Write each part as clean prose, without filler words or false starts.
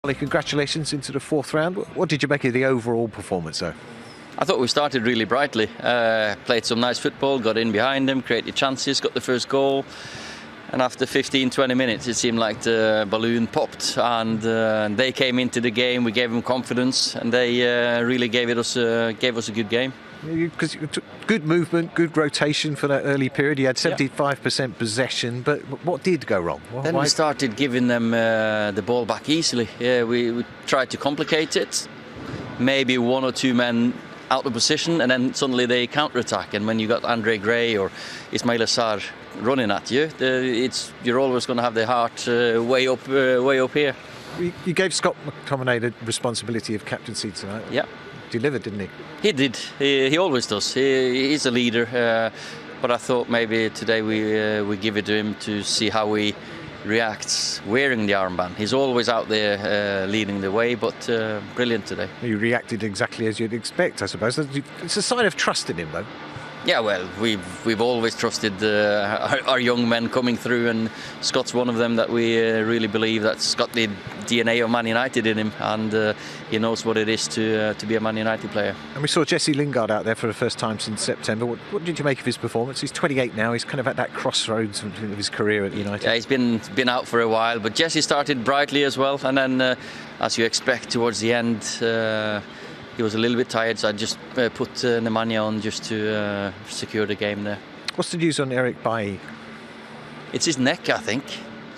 Ollie, congratulations into the fourth round. What did you make of the overall performance, though? I thought we started really brightly, played some nice football, got in behind them, created chances, got the first goal, and after 15-20 minutes it seemed like the balloon popped, and they came into the game. We gave them confidence, and they really gave us a good game. Because good movement, good rotation for that early period. You had 75% possession, but what did go wrong? Then we started giving them the ball back easily. Yeah, we tried to complicate it. Maybe one or two men out of position, and then suddenly they counter-attack. And when you got Andre Gray or Ismail Assar running at you, you're always going to have the heart way up here. You gave Scott McTominay the responsibility of captaincy tonight. Yeah. Delivered, didn't he? He did. He always does. He's a leader. But I thought maybe today we give it to him to see how he reacts wearing the armband. He's always out there leading the way, but brilliant today. He reacted exactly as you'd expect, I suppose. It's a sign of trust in him, though. Yeah, well, we've always trusted our young men coming through, and Scott's one of them that we really believe that's got the DNA of Man United in him, and he knows what it is to be a Man United player. And we saw Jesse Lingard out there for the first time since September. What did you make of his performance? He's 28 now. He's kind of at that crossroads of his career at United. Yeah, he's been out for a while, but Jesse started brightly as well, and then as you expect towards the end. He was a little bit tired, so I just put Nemanja on just to secure the game there. What's the news on Eric Bailly? It's his neck, I think.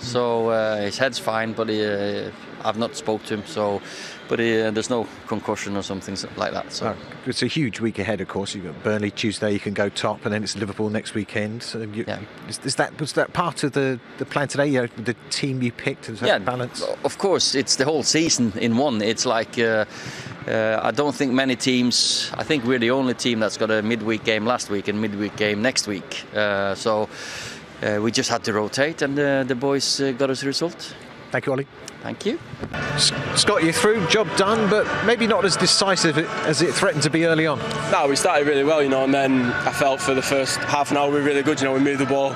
So his head's fine, but I've not spoke to him. But there's no concussion or something like that. So it's a huge week ahead, of course. You've got Burnley Tuesday, you can go top, and then it's Liverpool next weekend. So was that part of the plan today? You know, the team you picked, is that balance? Of course, it's the whole season in one. It's like. I don't think many teams. I think we're the only team that's got a midweek game last week and midweek game next week. So we just had to rotate, and the boys got us a result. Thank you, Ollie. Thank you. Scott, you're through, job done, but maybe not as decisive as it threatened to be early on. No, we started really well, and then I felt for the first half an hour we were really good. We moved the ball.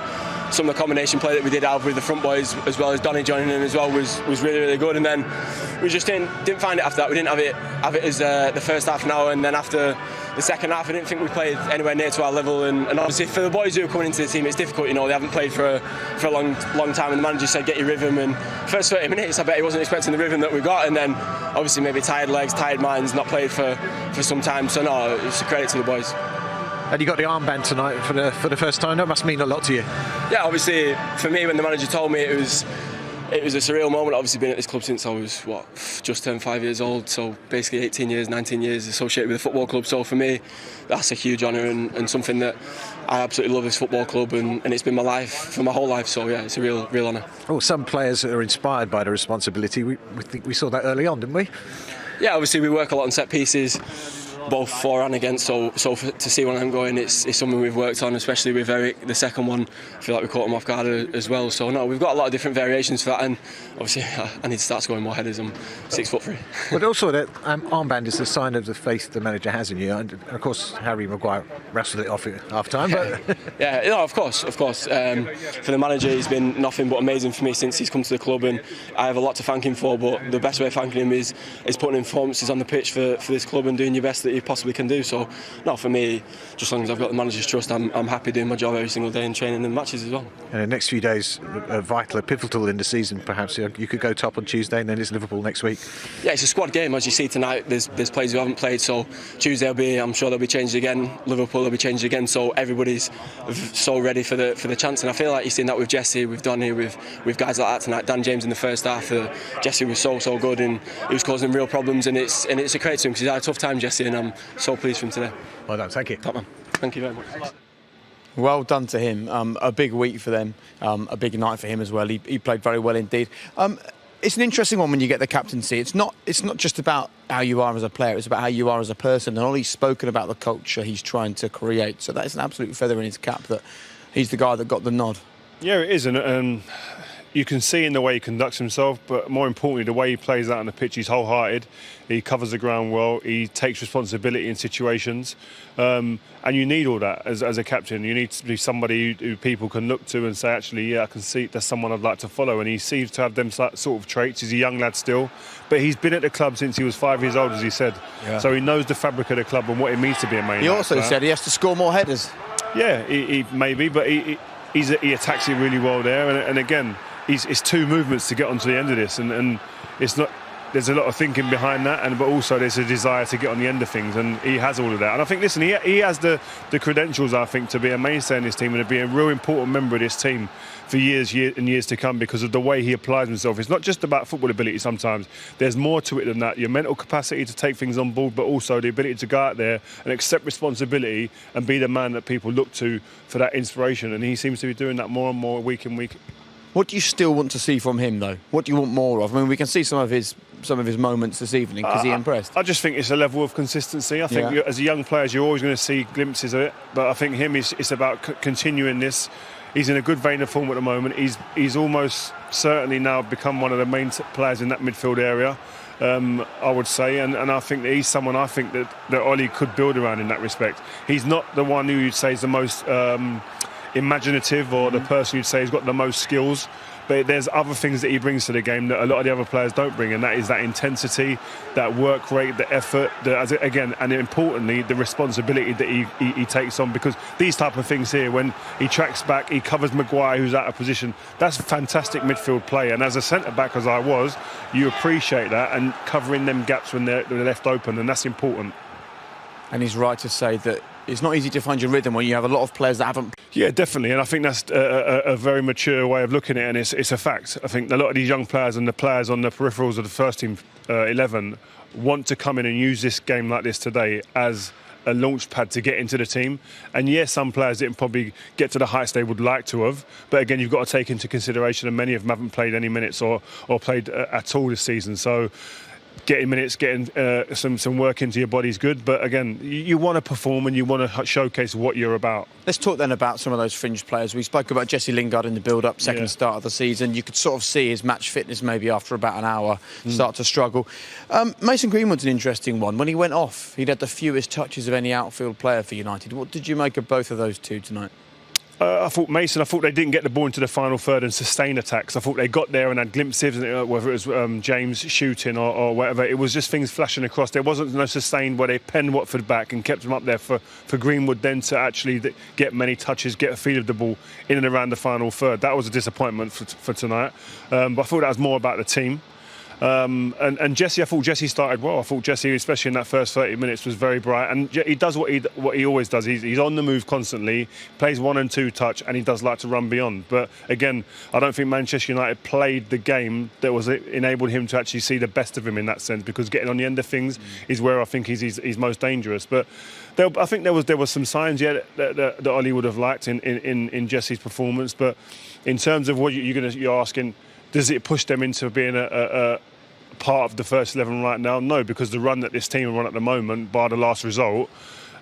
Some of the combination play that we did have with the front boys, as well as Donny joining in as well, was really, really good. And then we just didn't find it after that. We didn't have it as the first half an hour, and then after the second half, I didn't think we played anywhere near to our level. And obviously for the boys who are coming into the team, it's difficult. They haven't played for a long time, and the manager said get your rhythm. And first 30 minutes, I bet he wasn't expecting the rhythm that we got. And then obviously maybe tired legs, tired minds, not played for some time. So no, it's a credit to the boys. And you got the armband tonight for the first time. That must mean a lot to you. Yeah, obviously for me, when the manager told me, it was a surreal moment. Obviously been at this club since I was just turned 5 years old, so basically 18 years, 19 years associated with the football club. So for me, that's a huge honour and something that I absolutely love, this football club, and it's been my life for my whole life. So yeah, it's a real honour. Oh, some players are inspired by the responsibility. We think we saw that early on, didn't we? Yeah, obviously we work a lot on set pieces, both for and against, so to see one of them going, it's something we've worked on, especially with Eric, the second one. I feel like we caught him off guard as well. So no, we've got a lot of different variations for that, and obviously I need to start scoring more headers. I'm 6'3". But also that armband is a sign of the faith the manager has in you, and of course Harry Maguire wrestled it off at half time. But yeah, no, of course. For the manager, he's been nothing but amazing for me since he's come to the club, and I have a lot to thank him for. But the best way of thanking him is putting in performances on the pitch for this club and doing your best that you possibly can do. So no, for me, just as long as I've got the manager's trust, I'm happy doing my job every single day and training and matches as well. And the next few days are vital, pivotal in the season. Perhaps you could go top on Tuesday, and then it's Liverpool next week. Yeah, it's a squad game, as you see tonight. There's players who haven't played, so Tuesday I'm sure they'll be changed again. Liverpool will be changed again. So everybody's so ready for the chance, and I feel like you've seen that with Jesse, with Donny, with guys like that tonight. Dan James in the first half, Jesse was so good, and he was causing real problems, and it's a credit to him because he's had a tough time, Jesse, and I'm so pleased for him today. Well done, thank you. Top man. Thank you very much. Well done to him. A big week for them, a big night for him as well. He played very well indeed. It's an interesting one when you get the captaincy. It's not just about how you are as a player, it's about how you are as a person. And Ollie's spoken about the culture he's trying to create. So that's an absolute feather in his cap that he's the guy that got the nod. Yeah, it is. And you can see in the way he conducts himself, but more importantly, the way he plays out on the pitch, he's wholehearted. He covers the ground well. He takes responsibility in situations. And you need all that as a captain. You need to be somebody who people can look to and say, actually, yeah, I can see there's someone I'd like to follow. And he seems to have them sort of traits. He's a young lad still. But he's been at the club since he was 5 years old, as he said. Yeah. So he knows the fabric of the club and what it means to be a main. He also said he has to score more headers. Yeah, he maybe, but he attacks it really well there. And again, it's two movements to get onto the end of this, and it's not. There's a lot of thinking behind that, but also there's a desire to get on the end of things, and he has all of that. And I think, listen, he has the credentials, I think, to be a mainstay in this team and to be a real important member of this team for years and years to come, because of the way he applies himself. It's not just about football ability sometimes. There's more to it than that. Your mental capacity to take things on board, but also the ability to go out there and accept responsibility and be the man that people look to for that inspiration. And he seems to be doing that more and more week in, week. What do you still want to see from him, though? What do you want more of? I mean, we can see some of his moments this evening. Is he impressed? I just think it's a level of consistency. I think as a young player, you're always going to see glimpses of it. But I think it's about continuing this. He's in a good vein of form at the moment. He's almost certainly now become one of the main players in that midfield area, I would say. And I think that he's someone I think that Ollie could build around in that respect. He's not the one who you'd say is the most imaginative or the person you'd say has got the most skills, but there's other things that he brings to the game that a lot of the other players don't bring, and that is that intensity, that work rate, the effort, and importantly, the responsibility that he takes on, because these type of things here, when he tracks back, he covers Maguire who's out of position, that's fantastic midfield play. And as a centre-back as I was, you appreciate that, and covering them gaps when they're left open, and that's important. And he's right to say that it's not easy to find your rhythm when you have a lot of players that haven't. Yeah, definitely, and I think that's a very mature way of looking at it, and it's a fact. I think a lot of these young players and the players on the peripherals of the first team 11 want to come in and use this game like this today as a launch pad to get into the team. And yes, some players didn't probably get to the heights they would like to have, but again, you've got to take into consideration, and many of them haven't played any minutes or played at all this season. So getting minutes, getting some work into your body is good, but again, you want to perform and you want to showcase what you're about. Let's talk then about some of those fringe players. We spoke about Jesse Lingard in the build-up, second start of the season. You could sort of see his match fitness maybe after about an hour start to struggle. Mason Greenwood's an interesting one. When he went off, he'd had the fewest touches of any outfield player for United. What did you make of both of those two tonight? I thought they didn't get the ball into the final third and sustain attacks. I thought they got there and had glimpses, whether it was James shooting or whatever. It was just things flashing across. There wasn't no sustain where they penned Watford back and kept them up there for Greenwood then to actually get many touches, get a feel of the ball in and around the final third. That was a disappointment for tonight. But I thought that was more about the team. And Jesse, I thought Jesse started well. I thought Jesse, especially in that first 30 minutes, was very bright, and he does what he always does. He's on the move constantly, plays 1 and 2 touch, and he does like to run beyond. But again, I don't think Manchester United played the game that was enabled him to actually see the best of him in that sense, because getting on the end of things is where I think he's most dangerous. But I think there was some signs that Ollie would have liked in Jesse's performance. But in terms of what you're asking, does it push them into being a part of the first 11 right now? No, because the run that this team are on at the moment, by the last result,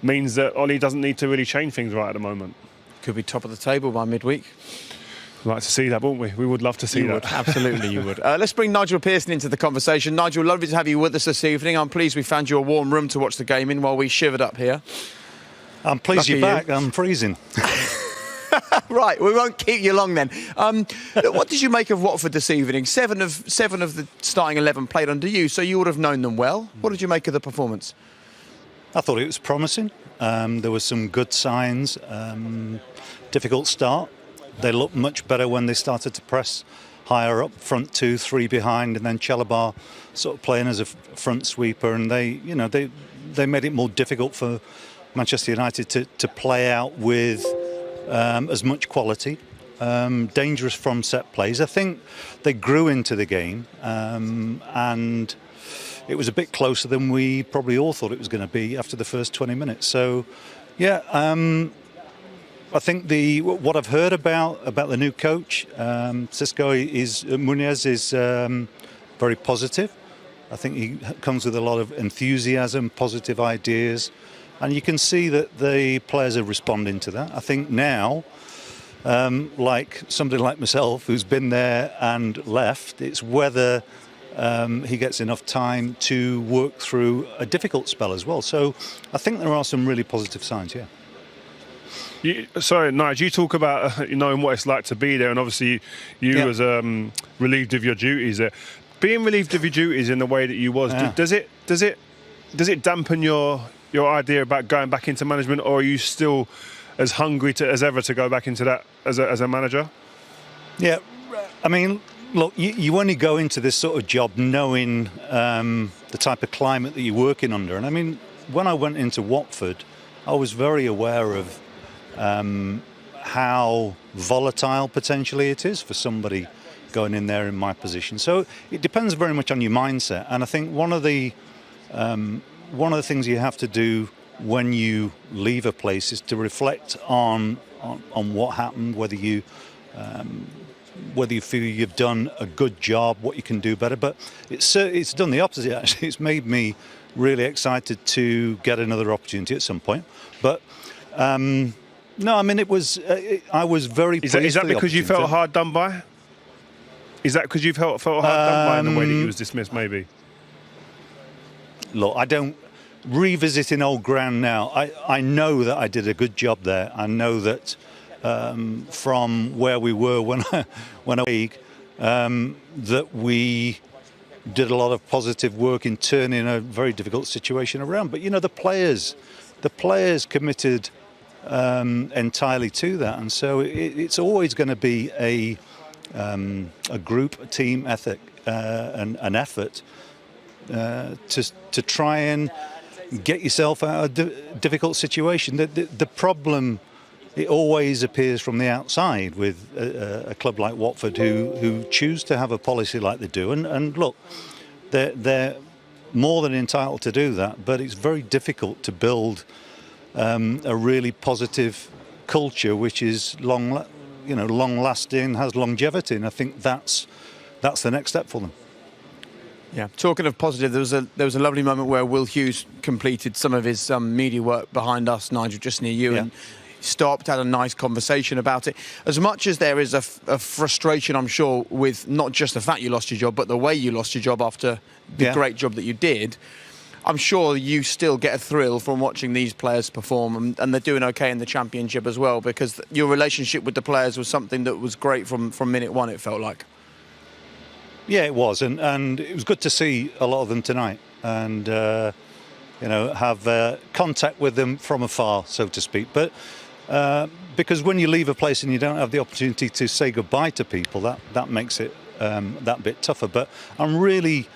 means that Ollie doesn't need to really change things right at the moment. Could be top of the table by midweek. We'd like to see that, wouldn't we? We would love to see that. Absolutely, you would. Let's bring Nigel Pearson into the conversation. Nigel, lovely to have you with us this evening. I'm pleased we found you a warm room to watch the game in while we shivered up here. I'm pleased you're back. I'm freezing. Right, we won't keep you long then. What did you make of Watford this evening? Seven of the starting 11 played under you, so you would have known them well. What did you make of the performance? I thought it was promising. There were some good signs. Difficult start. They looked much better when they started to press higher up, front 2, 3 behind, and then Chalobah sort of playing as a front sweeper, and they made it more difficult for Manchester United to play out with as much quality, dangerous from set plays. I think they grew into the game, and it was a bit closer than we probably all thought it was going to be after the first 20 minutes. So, yeah, I think what I've heard about the new coach, Muniz, is very positive. I think he comes with a lot of enthusiasm, positive ideas. And you can see that the players are responding to that. I think now like somebody like myself who's been there and left. It's whether he gets enough time to work through a difficult spell as well. So I think there are some really positive signs, yeah. Sorry, Nigel, you talk about knowing what it's like to be there, and obviously you was relieved of your duties there. Being relieved of your duties in the way that you was, does it dampen your idea about going back into management, or are you still as hungry as ever to go back into that as a manager? Yeah, I mean, look, you only go into this sort of job knowing the type of climate that you're working under. And I mean, when I went into Watford, I was very aware of how volatile potentially it is for somebody going in there in my position. So it depends very much on your mindset. And I think one of the things you have to do when you leave a place is to reflect on what happened, whether you feel you've done a good job, what you can do better. But it's done the opposite, actually. It's made me really excited to get another opportunity at some point. But no, I mean, I was very pleased. Is that because you felt hard done by? Is that because you felt hard done by in the way that you was dismissed, maybe? Look, I don't revisiting old ground now. I know that I did a good job there. I know that from where we were when I that we did a lot of positive work in turning a very difficult situation around. But the players committed entirely to that, and so it's always going to be a group, a team ethic, an effort to try and get yourself out of a difficult situation. The problem, it always appears from the outside with a club like Watford who choose to have a policy like they do. And look, they're more than entitled to do that, but it's very difficult to build a really positive culture which is long-lasting, has longevity. And I think that's the next step for them. Yeah. Talking of positive, there was a lovely moment where Will Hughes completed some of his media work behind us, Nigel, just near you, and stopped, had a nice conversation about it. As much as there is a frustration, I'm sure, with not just the fact you lost your job, but the way you lost your job after the great job that you did, I'm sure you still get a thrill from watching these players perform, and they're doing okay in the Championship as well, because your relationship with the players was something that was great from minute one, it felt like. Yeah, it was, and it was good to see a lot of them tonight, and have contact with them from afar, so to speak. But because when you leave a place and you don't have the opportunity to say goodbye to people, that makes it that bit tougher. But I'm really,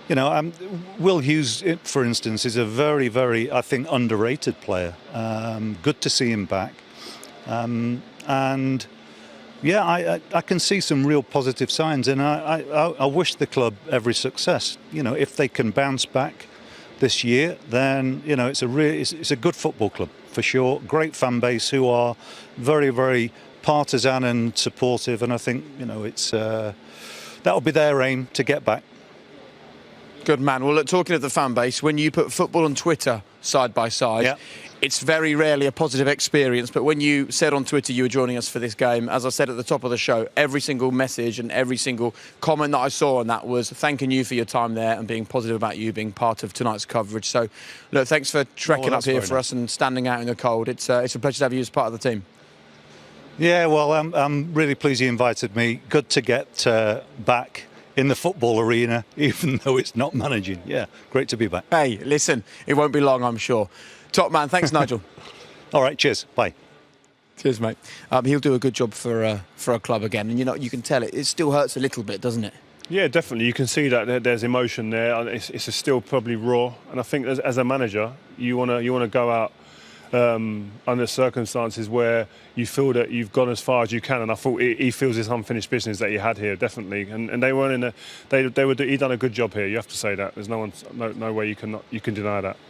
Will Hughes, for instance, is a very, very, I think, underrated player. Good to see him back, and. Yeah, I can see some real positive signs, and I wish the club every success. If they can bounce back this year, then it's a good football club for sure. Great fan base who are very, very partisan and supportive, and I think that'll be their aim to get back. Good man. Well, look, talking of the fan base, when you put football and Twitter side by side, it's very rarely a positive experience. But when you said on Twitter you were joining us for this game, as I said at the top of the show, every single message and every single comment that I saw on that was thanking you for your time there and being positive about you being part of tonight's coverage. So, look, thanks for trekking up here for us and standing out in the cold. It's a pleasure to have you as part of the team. Yeah, well, I'm really pleased you invited me. Good to get back in the football arena, even though it's not managing. Yeah, great to be back. Hey, listen, it won't be long, I'm sure. Top man, thanks, Nigel. All right, cheers. Bye. Cheers, mate. He'll do a good job for a club again, and you can tell it still hurts a little bit, doesn't it? Yeah, definitely. You can see that there's emotion there. It's still probably raw, and I think as a manager, you want to go out under circumstances where you feel that you've gone as far as you can, and I thought he feels this unfinished business that he had here, definitely. And they weren't he done a good job here. You have to say that. There's no way you can deny that.